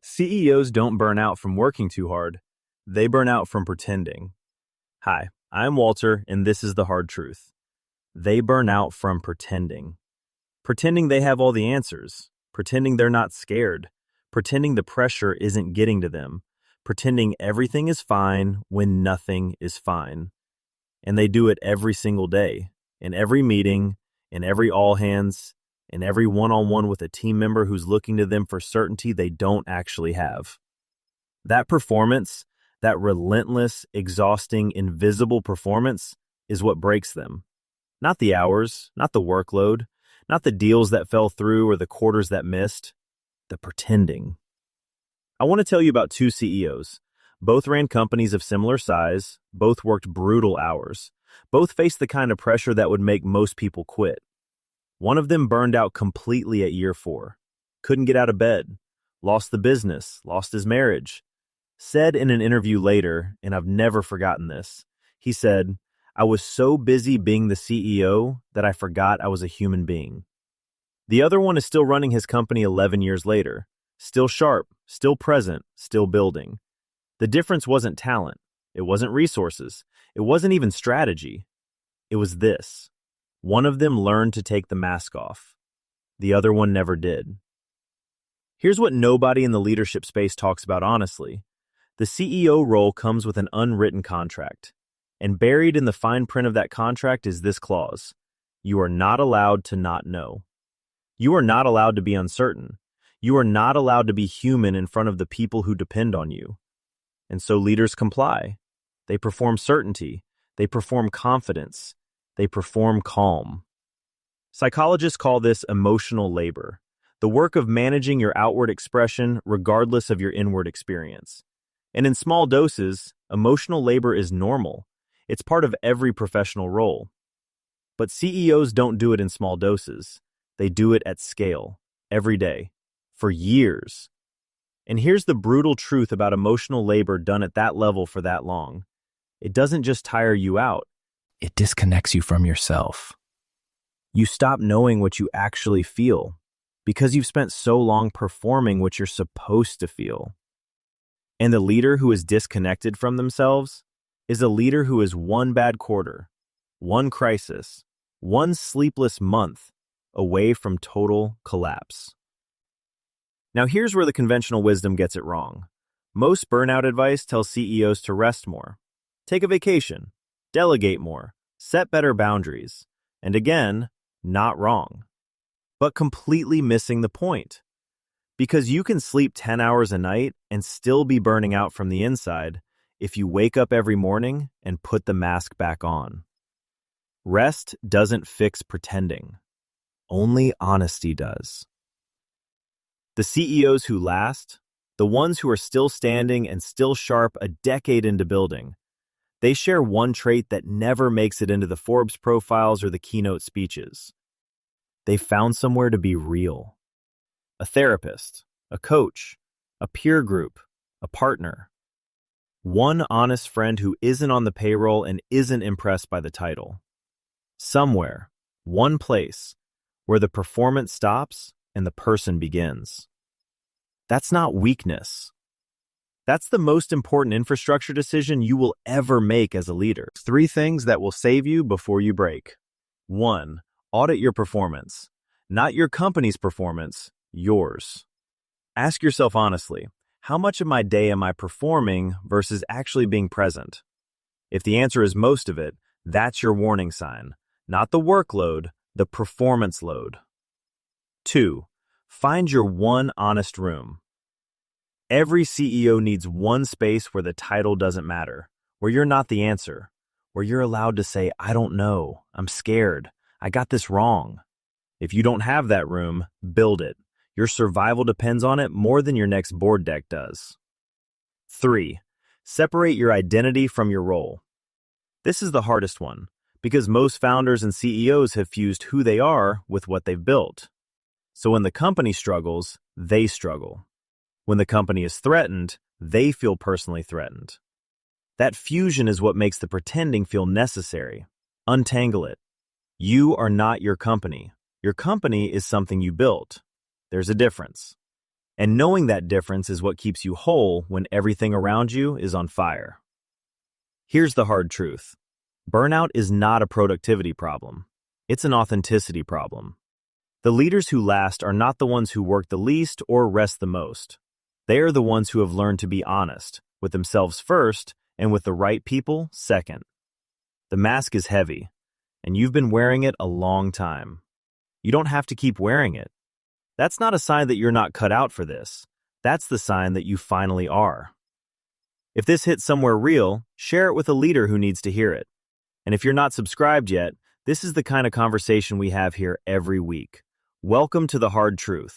CEOs don't burn out from working too hard, they burn out from pretending. Hi, I'm Walter, and this is the hard truth. They burn out from pretending. Pretending they have all the answers, pretending they're not scared, pretending the pressure isn't getting to them, pretending everything is fine when nothing is fine. And they do it every single day, in every meeting, in every all hands, in every one-on-one with a team member who's looking to them for certainty they don't actually have. That performance, that relentless, exhausting, invisible performance is what breaks them. Not the hours, not the workload, not the deals that fell through or the quarters that missed, the pretending. I want to tell you about two CEOs. Both ran companies of similar size, both worked brutal hours, both faced the kind of pressure that would make most people quit. One of them burned out completely at year 4, couldn't get out of bed, lost the business, lost his marriage. Said in an interview later, and I've never forgotten this, he said, "I was so busy being the CEO that I forgot I was a human being." The other one is still running his company 11 years later, still sharp, still present, still building. The difference wasn't talent, it wasn't resources, it wasn't even strategy. It was this. One of them learned to take the mask off. The other one never did. Here's what nobody in the leadership space talks about honestly. The CEO role comes with an unwritten contract, and buried in the fine print of that contract is this clause. You are not allowed to not know. You are not allowed to be uncertain. You are not allowed to be human in front of the people who depend on you. And so leaders comply. They perform certainty. They perform confidence. They perform calm. Psychologists call this emotional labor, the work of managing your outward expression regardless of your inward experience. And in small doses, emotional labor is normal. It's part of every professional role. But CEOs don't do it in small doses. They do it at scale, every day, for years. And here's the brutal truth about emotional labor done at that level for that long. It doesn't just tire you out. It disconnects you from yourself. You stop knowing what you actually feel because you've spent so long performing what you're supposed to feel. And the leader who is disconnected from themselves is a leader who is one bad quarter, one crisis, one sleepless month away from total collapse. Now here's where the conventional wisdom gets it wrong. Most burnout advice tells CEOs to rest more, take a vacation, delegate more, set better boundaries, and again, not wrong, but completely missing the point. Because you can sleep 10 hours a night and still be burning out from the inside if you wake up every morning and put the mask back on. Rest doesn't fix pretending. Only honesty does. The CEOs who last, the ones who are still standing and still sharp a decade into building, they share one trait that never makes it into the Forbes profiles or the keynote speeches. They found somewhere to be real. A therapist, a coach, a peer group, a partner. One honest friend who isn't on the payroll and isn't impressed by the title. Somewhere, one place, where the performance stops and the person begins. That's not weakness. That's the most important infrastructure decision you will ever make as a leader. 3 things that will save you before you break. 1. Audit your performance. Not your company's performance, yours. Ask yourself honestly, how much of my day am I performing versus actually being present? If the answer is most of it, that's your warning sign. Not the workload, the performance load. 2. Find your one honest room. Every CEO needs one space where the title doesn't matter, where you're not the answer, where you're allowed to say, I don't know, I'm scared, I got this wrong. If you don't have that room, build it. Your survival depends on it more than your next board deck does. 3. Separate your identity from your role. This is the hardest one, because most founders and CEOs have fused who they are with what they've built. So when the company struggles, they struggle. When the company is threatened, they feel personally threatened. That fusion is what makes the pretending feel necessary. Untangle it. You are not your company. Your company is something you built. There's a difference. And knowing that difference is what keeps you whole when everything around you is on fire. Here's the hard truth. Burnout is not a productivity problem. It's an authenticity problem. The leaders who last are not the ones who work the least or rest the most. They are the ones who have learned to be honest, with themselves first and with the right people second. The mask is heavy, and you've been wearing it a long time. You don't have to keep wearing it. That's not a sign that you're not cut out for this. That's the sign that you finally are. If this hits somewhere real, share it with a leader who needs to hear it. And if you're not subscribed yet, this is the kind of conversation we have here every week. Welcome to The Hard Truth.